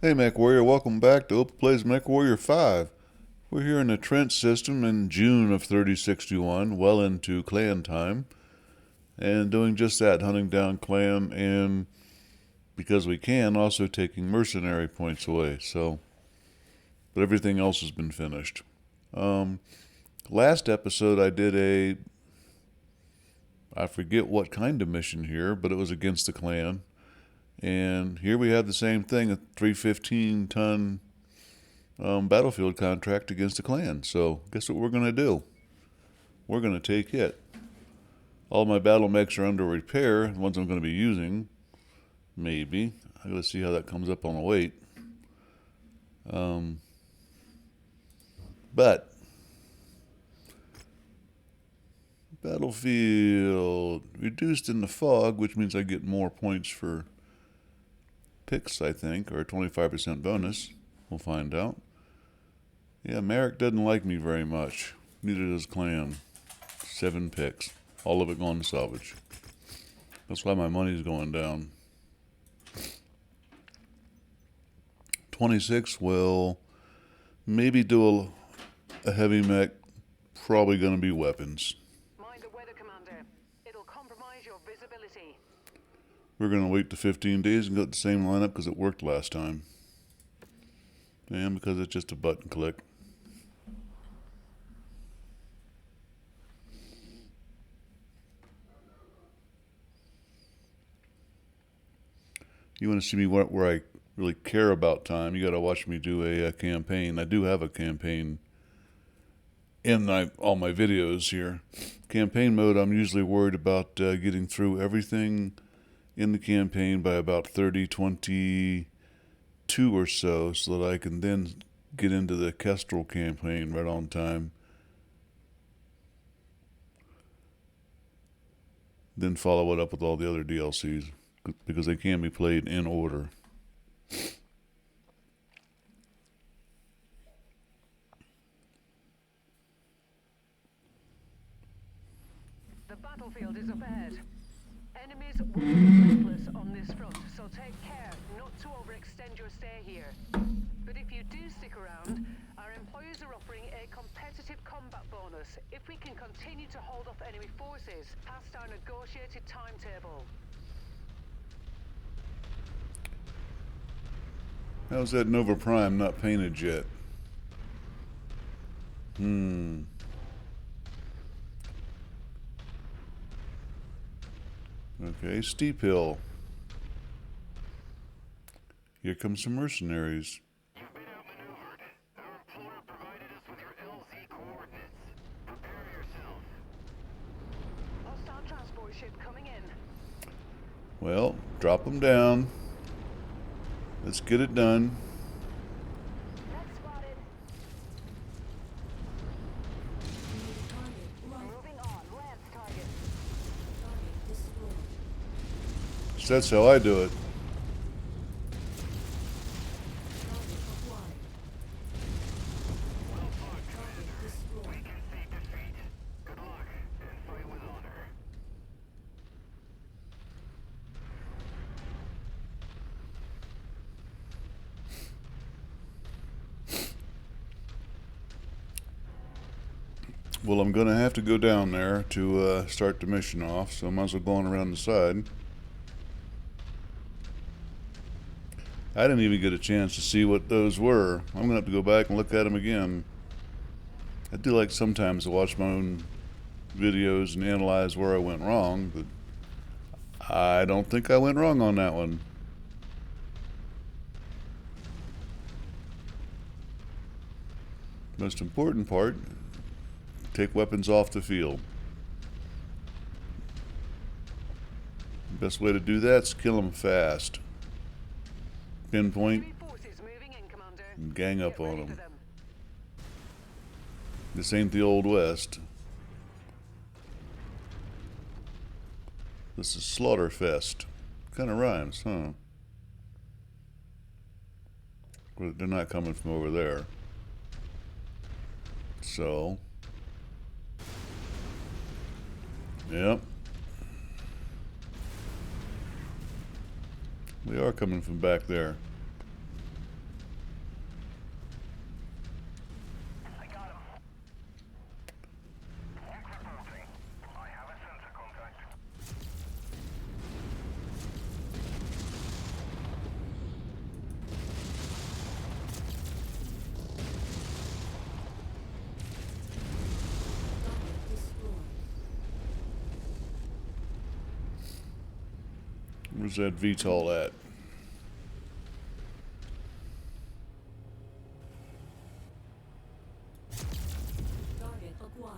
Hey Mechwarrior, welcome back to Open Plays Mechwarrior 5. We're here in the Trent system in June of 3061, well into clan time, and doing just that, hunting down clan and, because we can, also taking mercenary points away, but everything else has been finished. Last episode I did I forget what kind of mission here, but it was against the clan. And here we have the same thing, a 315-ton battlefield contract against the clan. So guess what we're going to do? We're going to take it. All my battlemechs are under repair, the ones I'm going to be using. Maybe. I got to see how that comes up on the weight. But battlefield reduced in the fog, which means I get more points for picks, I think, or a 25% bonus. We'll find out. Yeah, Merc doesn't like me very much. Neither does clan. 7 picks. All of it going to salvage. That's why my money's going down. 26 will maybe do a heavy mech. Probably going to be weapons. Mind the weather, Commander. It'll compromise your visibility. We're going to wait to 15 days and go with the same lineup because it worked last time. And because it's just a button click. You want to see me where I really care about time, you got to watch me do a campaign. I do have a campaign in all my videos here. Campaign mode, I'm usually worried about getting through everything in the campaign by about 30-22 or so that I can then get into the Kestrel campaign right on time. Then follow it up with all the other DLCs because they can be played in order. The battlefield is up ahead. Enemies will be relentless on this front, so take care not to overextend your stay here. But if you do stick around, our employers are offering a competitive combat bonus if we can continue to hold off enemy forces past our negotiated timetable. How's that Nova Prime not painted yet? Okay, steep hill. Here comes some mercenaries. You've been outmaneuvered. Our employer provided us with your LZ coordinates. Prepare yourself. Hostile transport ship coming in. Well, drop them down. Let's get it done. Next spotted. Moving on. Lance target. So that's how I do it. Well fought, Commander. We can see defeat. Good luck, and fight with honor. Well, I'm going to have to go down there to start the mission off, so I might as well go on around the side. I didn't even get a chance to see what those were. I'm going to have to go back and look at them again. I do like sometimes to watch my own videos and analyze where I went wrong, but I don't think I went wrong on that one. Most important part, take weapons off the field. Best way to do that is kill them fast. Pinpoint Enemy forces moving in, Commander. and gang up Get on ready for them. This ain't the Old West. This is Slaughterfest. Kind of rhymes, huh? Well, they're not coming from over there. So, yep. They are coming from back there. Where's that VTOL at? Target acquired.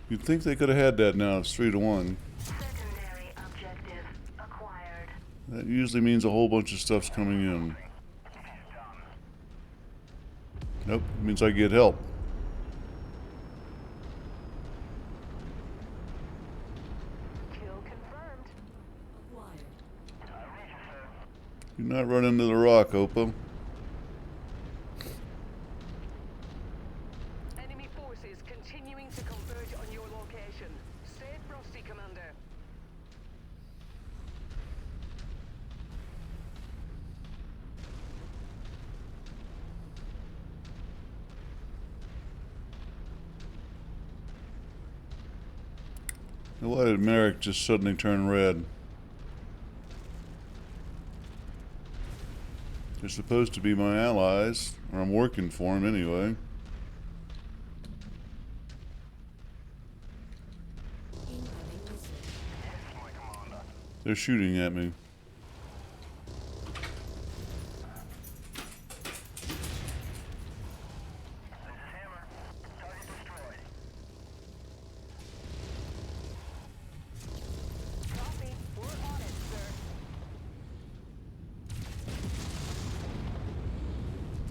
You'd think they could have had that now. It's 3-1. Secondary objective acquired. That usually means a whole bunch of stuff's coming in. Nope, it means I get help. Kill confirmed. Acquired. Do not run into the rock, Opa. Enemy forces continuing to converge on your location. Stay frosty, Commander. Why did Merc just suddenly turn red? They're supposed to be my allies, or I'm working for them anyway. Incoming missile. They're shooting at me. Copy. We're on it, sir.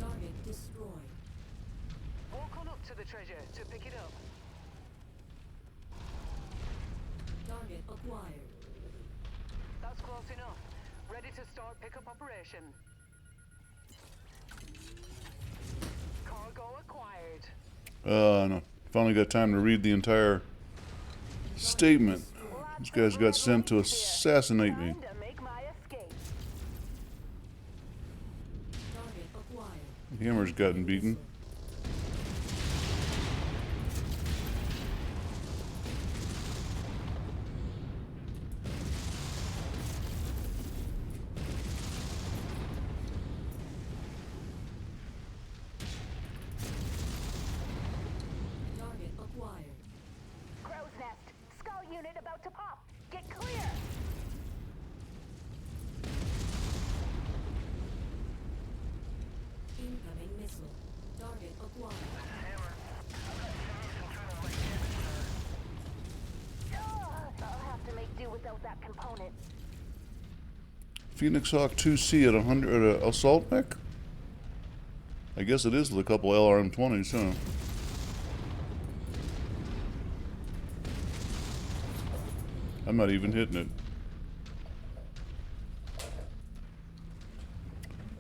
Target destroyed. Walk on up to the treasure to pick it up. Target acquired. That's close enough. Ready to start pickup operation. Cargo acquired. No. Finally got time to read the entire statement. These guys got sent to assassinate me. Time to make my escape. Target acquired. Hammer's gotten beaten. Target acquired. Crow's nest. Skull unit about to pop. Get clear. Incoming missile. Target acquired. I'll have to make do without that component. Phoenix Hawk 2C at 100 assault mech? I guess it is with a couple LRM-20s, huh? I'm not even hitting it.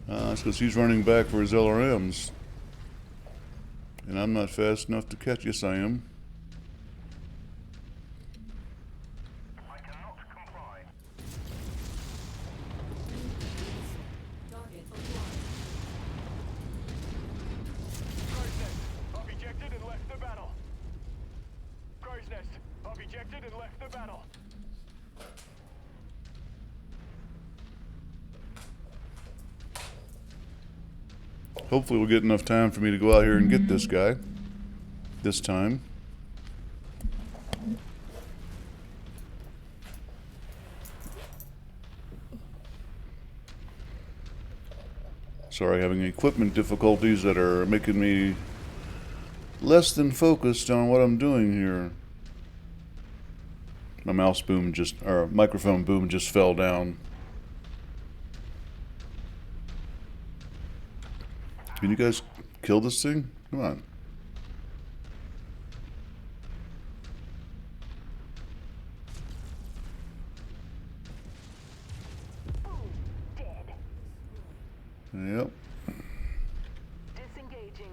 That's because he's running back for his LRMs. And I'm not fast enough to catch. Yes, I am. I cannot comply. Target acquired. Crow's nest. I've ejected and left the battle. Crow's nest. I've ejected and left the battle. Hopefully we'll get enough time for me to go out here and get this guy. This time. Sorry, having equipment difficulties that are making me less than focused on what I'm doing here. My mouse boom just, or microphone boom just fell down. Can you guys kill this thing? Come on. Boom. Dead. Yep. Disengaging.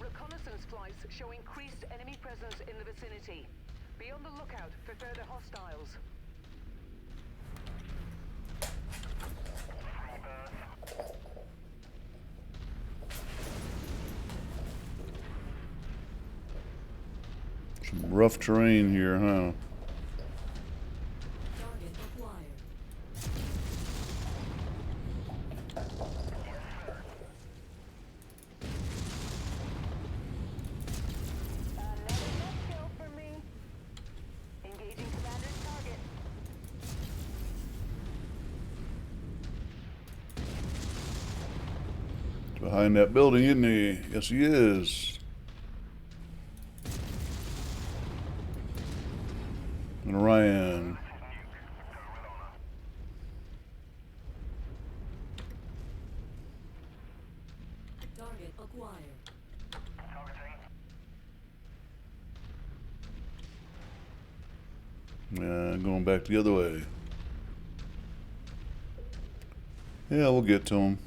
Reconnaissance flights show increased enemy presence in the vicinity. Be on the lookout for further hostiles. Some rough terrain here, huh? Target acquired. Behind that building, isn't he? Yes, he is. And Ryan. Target acquired. Yeah, going back the other way. Yeah, we'll get to him.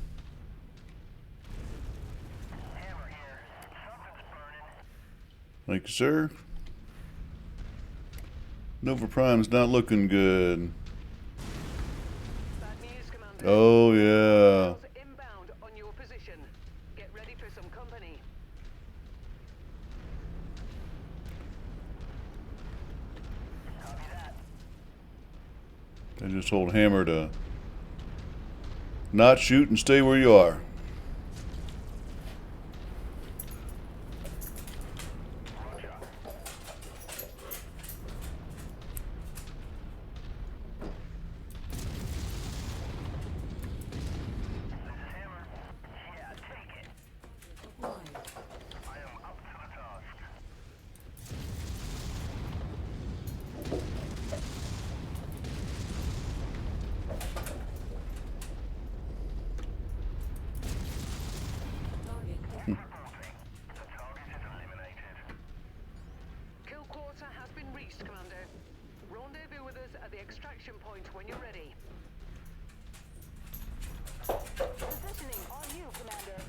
Thank you, sir. Nova Prime's not looking good. Bad news, Commander. Oh, yeah. Missiles inbound on your position. Get ready for some company. I just told Hammer to not shoot and stay where you are. Acquired. Target acquired. Kill quarter has been reached, Commander. Rendezvous with us at the extraction point when you're ready. Positioning on you, Commander.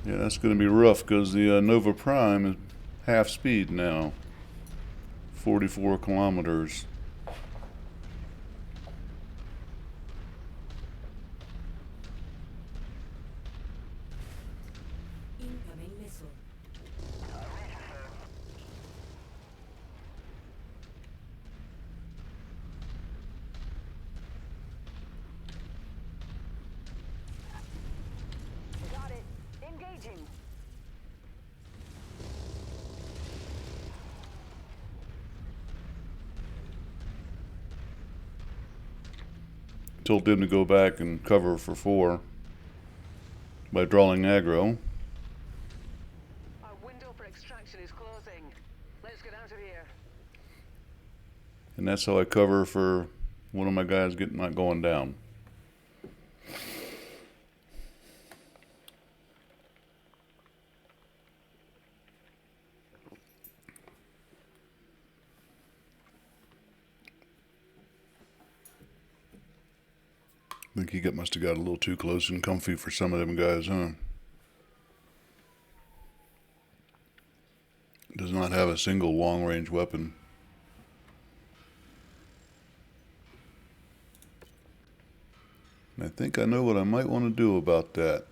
Yeah, that's going to be rough because the Nova Prime is half speed now. 44 kilometers. Incoming missile. Got it. Engaging. Told them to go back and cover for 4 by drawing aggro. Our window for extraction is closing. Let's get out of here. And that's how I cover for one of my guys not going down. I think he must have got a little too close and comfy for some of them guys, huh? Does not have a single long-range weapon. And I think I know what I might want to do about that.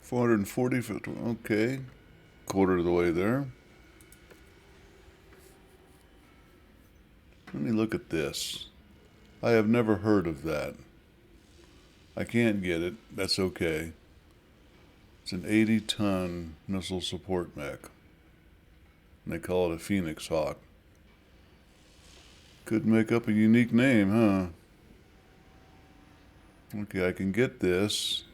440 foot, okay. Quarter of the way there. Let me look at this. I have never heard of that. I can't get it. That's okay. It's an 80-ton missile support mech. And they call it a Phoenix Hawk. Could make up a unique name, huh? Okay, I can get this.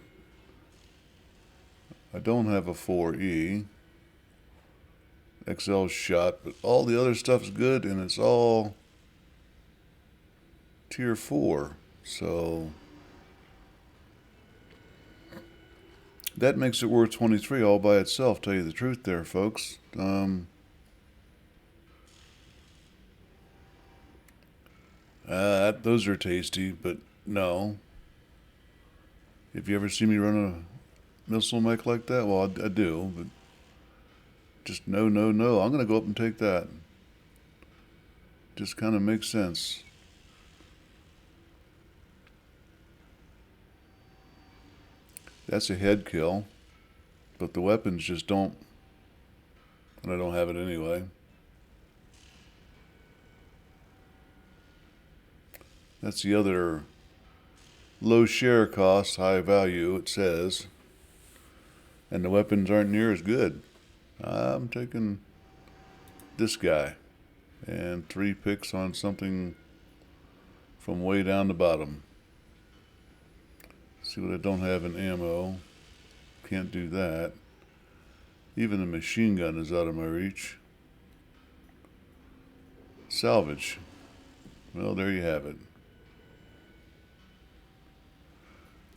I don't have a 4E. XL shot, but all the other stuff's good, and it's all tier 4. So that makes it worth 23 all by itself, tell you the truth there, folks. Those are tasty, but no. If you ever see me run a missile mech like that, well, I do, but just no. I'm going to go up and take that. Just kind of makes sense. That's a head kill, but the weapons just don't, and I don't have it anyway. That's the other low share cost, high value, it says. And the weapons aren't near as good. I'm taking this guy. And 3 picks on something from way down the bottom. See what I don't have in ammo. Can't do that. Even a machine gun is out of my reach. Salvage. Well, there you have it.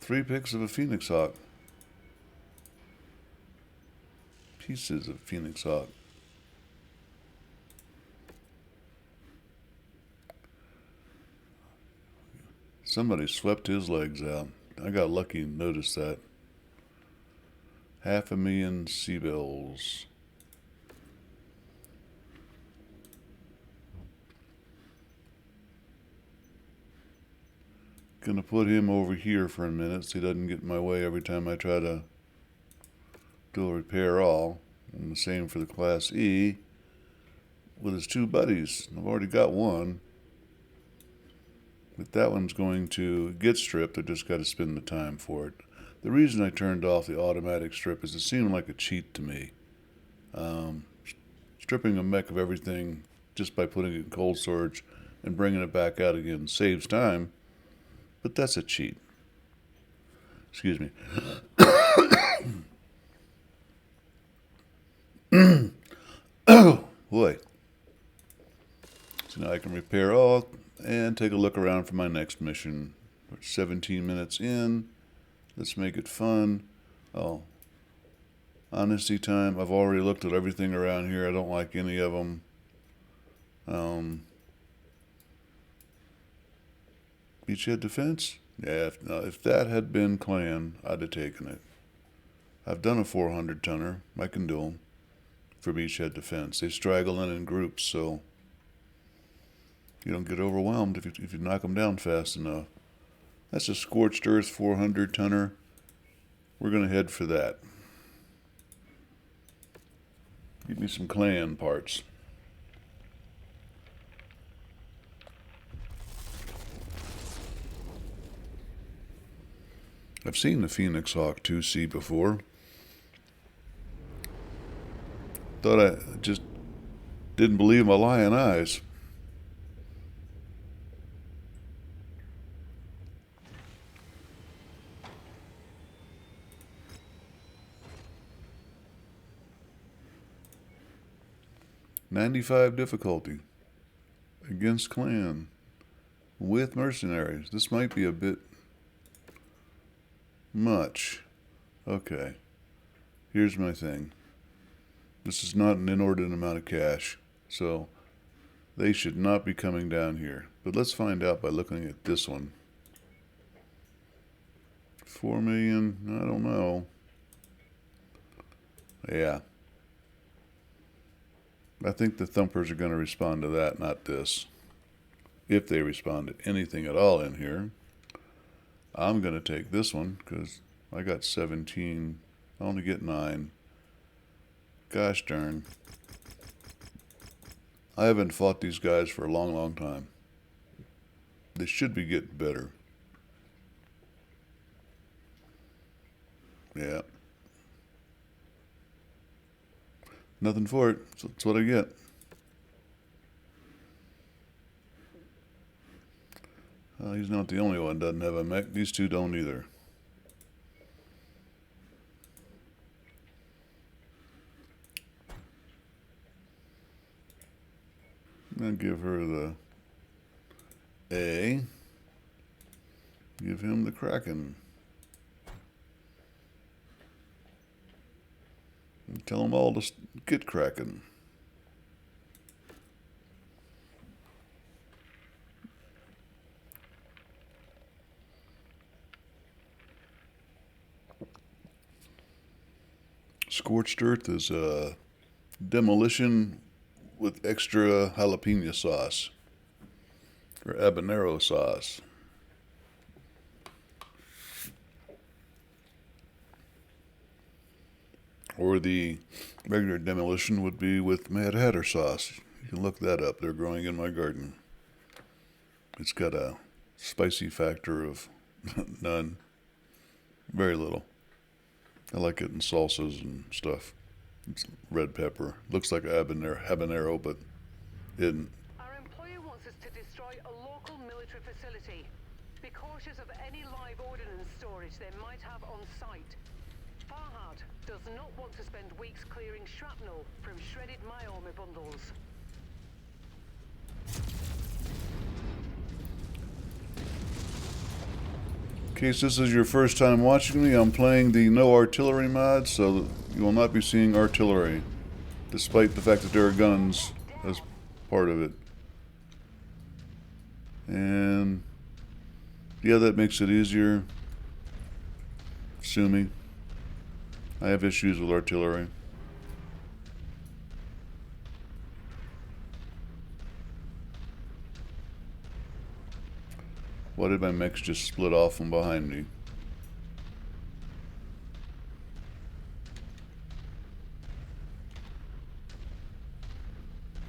3 picks of a Phoenix Hawk. Pieces of Phoenix Hawk. Somebody swept his legs out. I got lucky and noticed that. 500,000 seabells. Gonna put him over here for a minute so he doesn't get in my way every time I try to do a repair all. And the same for the Class E with his 2 buddies. I've already got one. But that one's going to get stripped. I just got to spend the time for it. The reason I turned off the automatic strip is it seemed like a cheat to me. Stripping a mech of everything just by putting it in cold storage and bringing it back out again saves time, but that's a cheat. Excuse me. Oh, boy. So now I can repair all and take a look around for my next mission. We're 17 minutes in. Let's make it fun. Oh, honesty time. I've already looked at everything around here. I don't like any of them. Beachhead defense? Yeah, if that had been clan, I'd have taken it. I've done a 400 tonner. I can do them for beachhead defense. They straggle in groups, so you don't get overwhelmed if you knock them down fast enough. That's a Scorched Earth 400 tonner. We're going to head for that. Give me some clan parts. I've seen the Phoenix Hawk 2C before. Thought I just didn't believe my lying eyes. '95 difficulty against clan with mercenaries. This might be a bit much. Okay, here's my thing. This is not an inordinate amount of cash, so they should not be coming down here. But let's find out by looking at this one. 4 million, I don't know. Yeah. I think the thumpers are going to respond to that, not this. If they respond to anything at all in here. I'm going to take this one because I got 17. I only get 9. Gosh darn. I haven't fought these guys for a long, long time. They should be getting better. Yeah. Nothing for it. So that's what I get. He's not the only one that doesn't have a mech. These two don't either. I'm going to give her the A. Give him the Kraken. And tell them all to get Kraken. Scorched Earth is demolition with extra jalapeno sauce or habanero sauce. Or the regular demolition would be with Mad Hatter sauce. You can look that up. They're growing in my garden. It's got a spicy factor of none. Very little. I like it in salsas and stuff. It's red pepper. Looks like a habanero, but isn't. Our employer wants us to destroy a local military facility. Be cautious of any live ordnance storage. storage they might have on site. Farhad does not want to spend weeks clearing shrapnel from shredded myome bundles. In case this is your first time watching me, I'm playing the no artillery mod, so you will not be seeing artillery, despite the fact that there are guns as part of it. And yeah, that makes it easier. Sue me. I have issues with artillery. Why did my mechs just split off from behind me?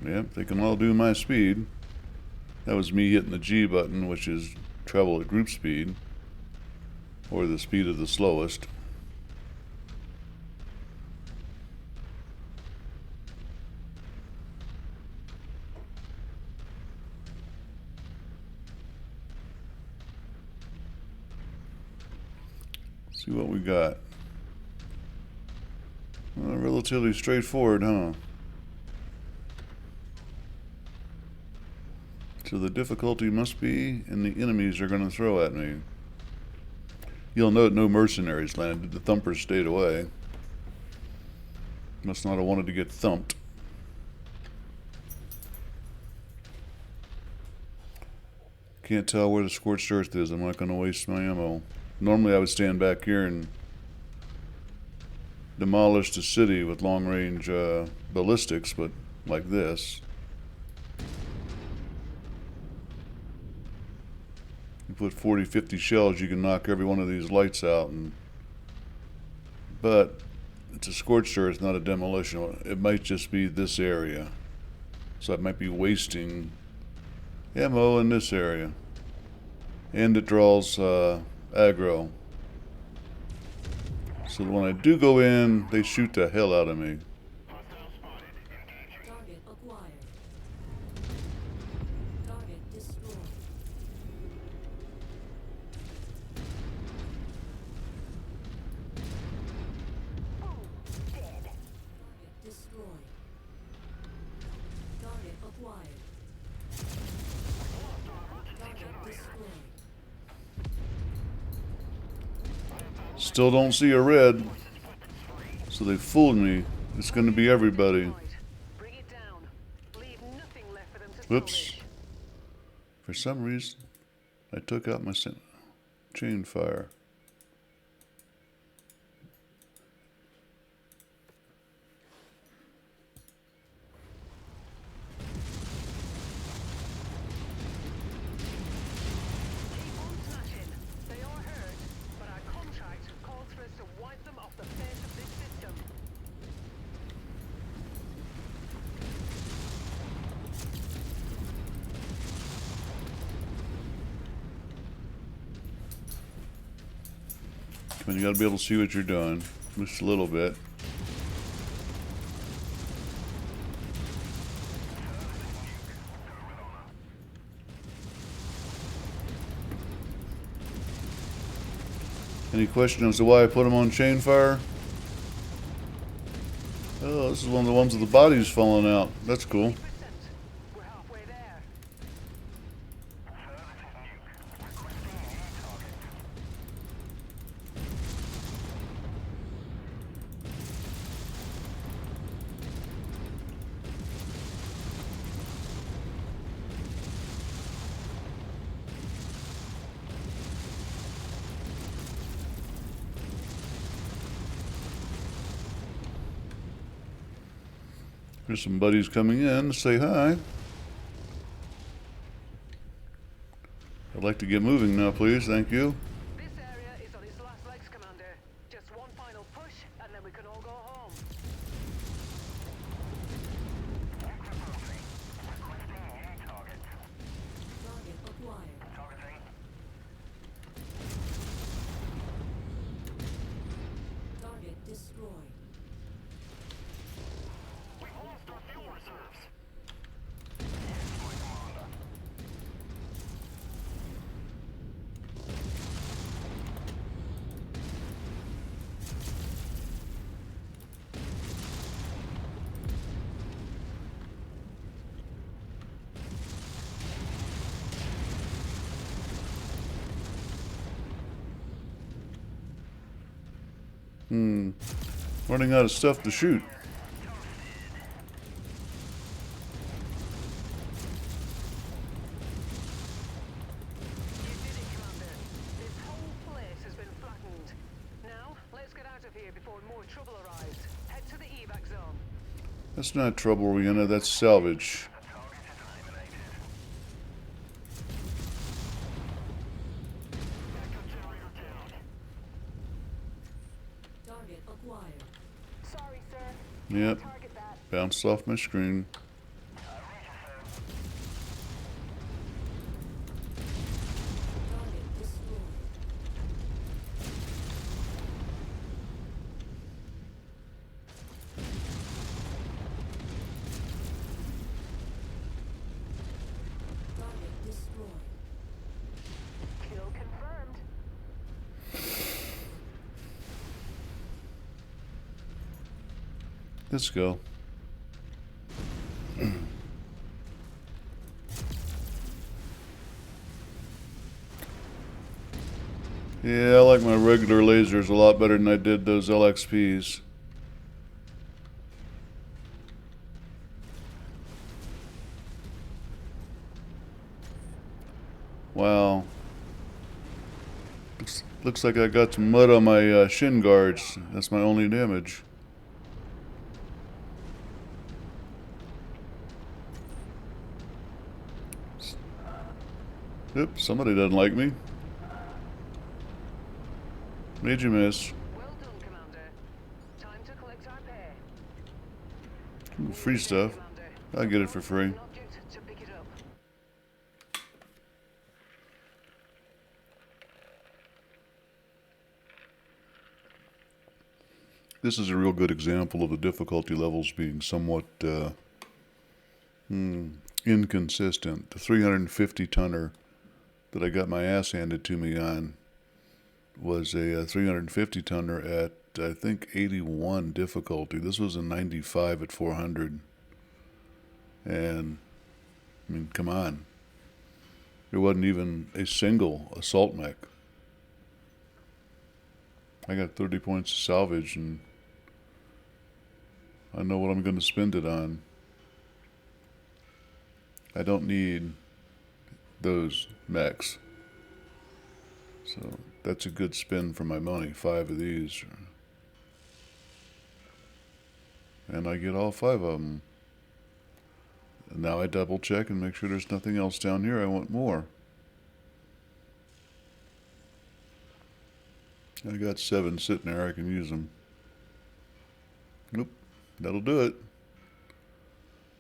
Yep, they can all do my speed. That was me hitting the G button, which is travel at group speed, or the speed of the slowest. See what we got. Well, relatively straightforward, huh? So the difficulty must be in the enemies they're going to throw at me. You'll note no mercenaries landed. The thumpers stayed away. Must not have wanted to get thumped. Can't tell where the scorched earth is. I'm not going to waste my ammo. Normally I would stand back here and demolish the city with long-range ballistics, but like this. You put 40, 50 shells, you can knock every one of these lights out. But it's a scorched earth, not a demolition. It might just be this area. So I might be wasting ammo in this area. And it draws aggro. So when I do go in, they shoot the hell out of me. Target acquired. Target destroyed. Target destroyed. Target acquired. Target destroyed. Still don't see a red. So they fooled me. It's going to be everybody. Bring it down. Leave nothing left for them to Whoops. salvage. For some reason, I took out my chain fire. Keep on smashing. They are hurt, but our contract calls for us to wipe them off the face of this system. I mean, you gotta be able to see what you're doing. Just a little bit. Any question as to why I put them on chain fire? Oh, this is one of the ones with the bodies falling out. That's cool. 50%. We're halfway there. There's some buddies coming in to say hi. I'd like to get moving now, please. Thank you. This area is on its last legs, Commander. Just one final push, and then we can all go home. Target acquired. Target destroyed. Running out of stuff to shoot. You did it, Commander. This whole place has been flattened. Now, let's get out of here before more trouble arrives. Head to the evac zone. That's not trouble, Rihanna. That's salvage. Target acquired. Sorry, sir. Yep. Target that. Bounced off my screen. Target destroyed. Target destroyed. Kill confirmed. Let's go. Yeah, I like my regular lasers a lot better than I did those LXPs. Wow. Looks like I got some mud on my shin guards. That's my only damage. Yep, somebody doesn't like me. Made you miss. Well done, Commander. Time to collect our pay. Ooh, free stuff. Commander. I'll get it for free. An object to pick it up. This is a real good example of the difficulty levels being somewhat inconsistent. The 350 tonner that I got my ass handed to me on was a 350 tonner at I think 81 difficulty. This was a 95 at 400. And I mean, come on. There wasn't even a single assault mech. I got 30 points of salvage and I know what I'm going to spend it on. I don't need those mechs. So that's a good spend for my money. 5 of these. And I get all 5 of them. And now I double check and make sure there's nothing else down here. I want more. I got 7 sitting there. I can use them. Nope. That'll do it.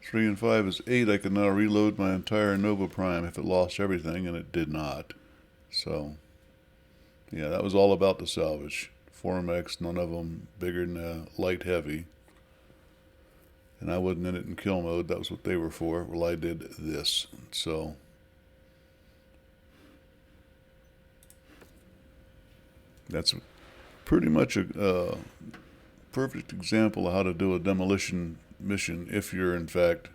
3 and 5 is 8. I can now reload my entire Nova Prime if it lost everything, and it did not. So, yeah, that was all about the salvage. 4 mechs, none of them bigger than light heavy. And I wasn't in it in kill mode. That was what they were for. Well, I did this. So, that's pretty much a perfect example of how to do a demolition mission if you're in fact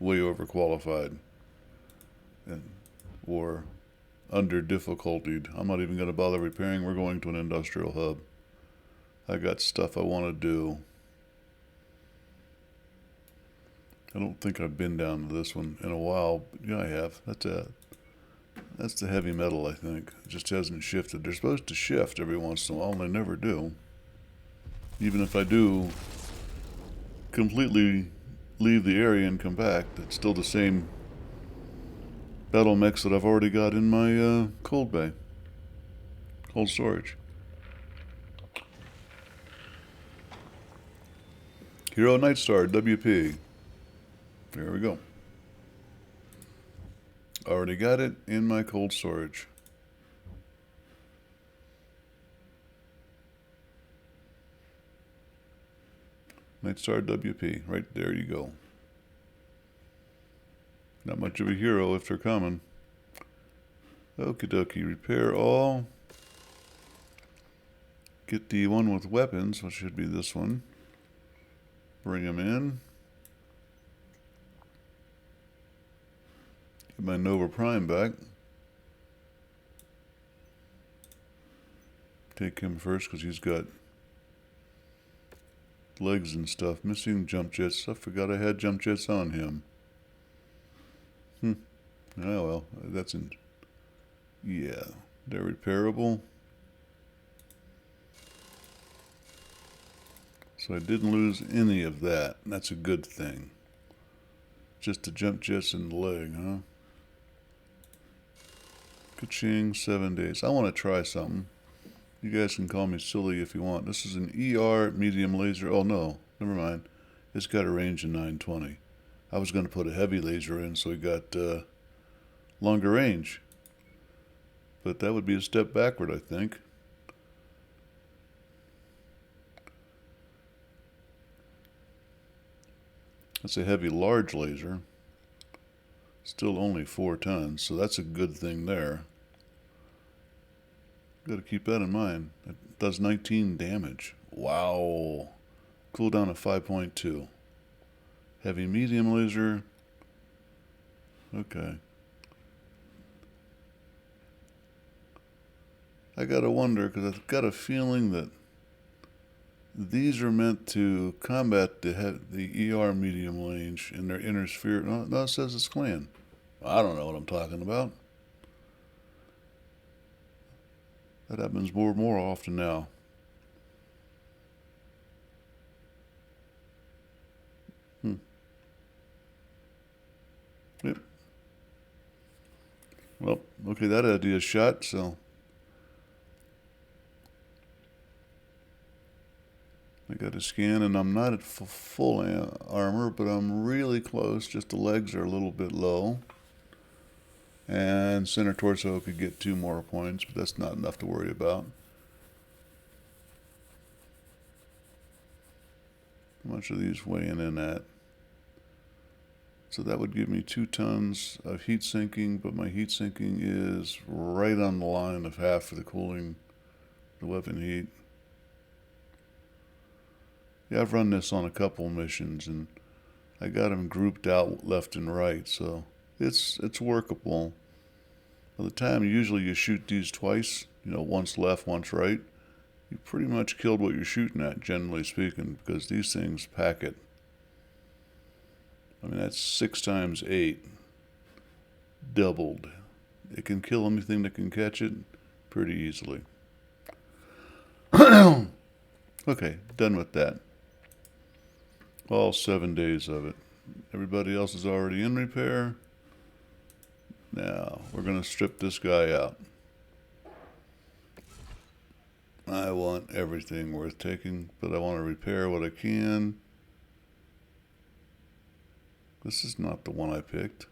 way overqualified and or under difficultied. I'm not even going to bother repairing. We're going to an industrial hub. I got stuff I want to do. I don't think I've been down to this one in a while. But yeah, I have. That's the heavy metal, I think. It just hasn't shifted. They're supposed to shift every once in a while, and they never do. Even if I do completely leave the area and come back, it's still the same battlemechs that I've already got in my cold bay. Cold storage. Hero Nightstar, WP. There we go. Already got it in my cold storage. Nightstar WP. Right there you go. Not much of a hero if they're coming. Okie dokie. Repair all. Get the one with weapons, which should be this one. Bring them in. Get my Nova Prime back. Take him first because he's got legs and stuff. Missing jump jets. I forgot I had jump jets on him. Oh well, that's in... Yeah, they're repairable. So I didn't lose any of that. That's a good thing. Just the jump jets in the leg, huh? Ka-ching, 7 days. I want to try something. You guys can call me silly if you want. This is an ER medium laser. Oh no, never mind. It's got a range of 920. I was going to put a heavy laser in so we got longer range. But that would be a step backward, I think. That's a heavy large laser. Still only 4 tons, so that's a good thing there. Got to keep that in mind. It does 19 damage. Wow. Cooldown of 5.2. Heavy medium laser. Okay. I gotta wonder, because I've got a feeling that these are meant to combat the ER medium range in their inner sphere. No, it says it's clan. I don't know what I'm talking about. That happens more and more often now. Yep. Well, okay, that idea's shot, so... I got a scan, and I'm not at full armor, but I'm really close. Just the legs are a little bit low. And center torso could get 2 more points, but that's not enough to worry about. How much are these weighing in at? So that would give me 2 tons of heat sinking, but my heat sinking is right on the line of half of the cooling, the weapon heat. Yeah, I've run this on a couple missions, and I got them grouped out left and right, so it's workable. By the time usually you shoot these twice, once left, once right, you pretty much killed what you're shooting at, generally speaking, because these things pack it. I mean, that's 6 times 8. Doubled. It can kill anything that can catch it pretty easily. Okay, done with that. All 7 days of it. Everybody else is already in repair. Now, we're going to strip this guy out. I want everything worth taking, but I want to repair what I can. This is not the one I picked.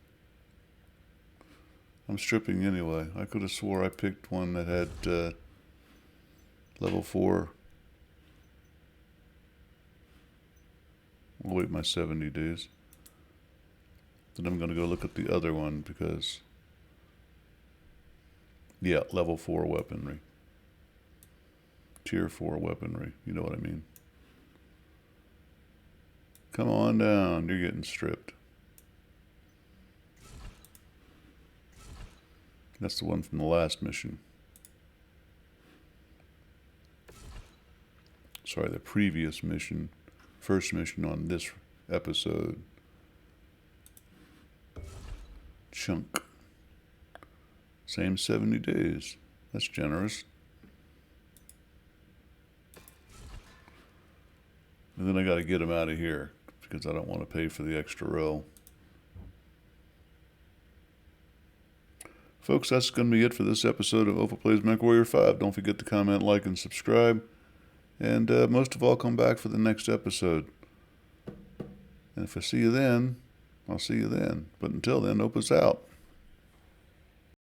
I'm stripping anyway. I could have swore I picked one that had level 4. I'll wait my 70 days. Then I'm going to go look at the other one because... Yeah, level 4 weaponry. Tier 4 weaponry. You know what I mean. Come on down. You're getting stripped. That's the one from the last mission. Sorry, the previous mission. First mission on this episode. Chunk. Same 70 days. That's generous. And then I got to get him out of here because I don't want to pay for the extra row. Folks, that's going to be it for this episode of Opal Plays Mechwarrior 5. Don't forget to comment, like, and subscribe. And most of all, come back for the next episode. And if I see you then, I'll see you then. But until then, Opa's out.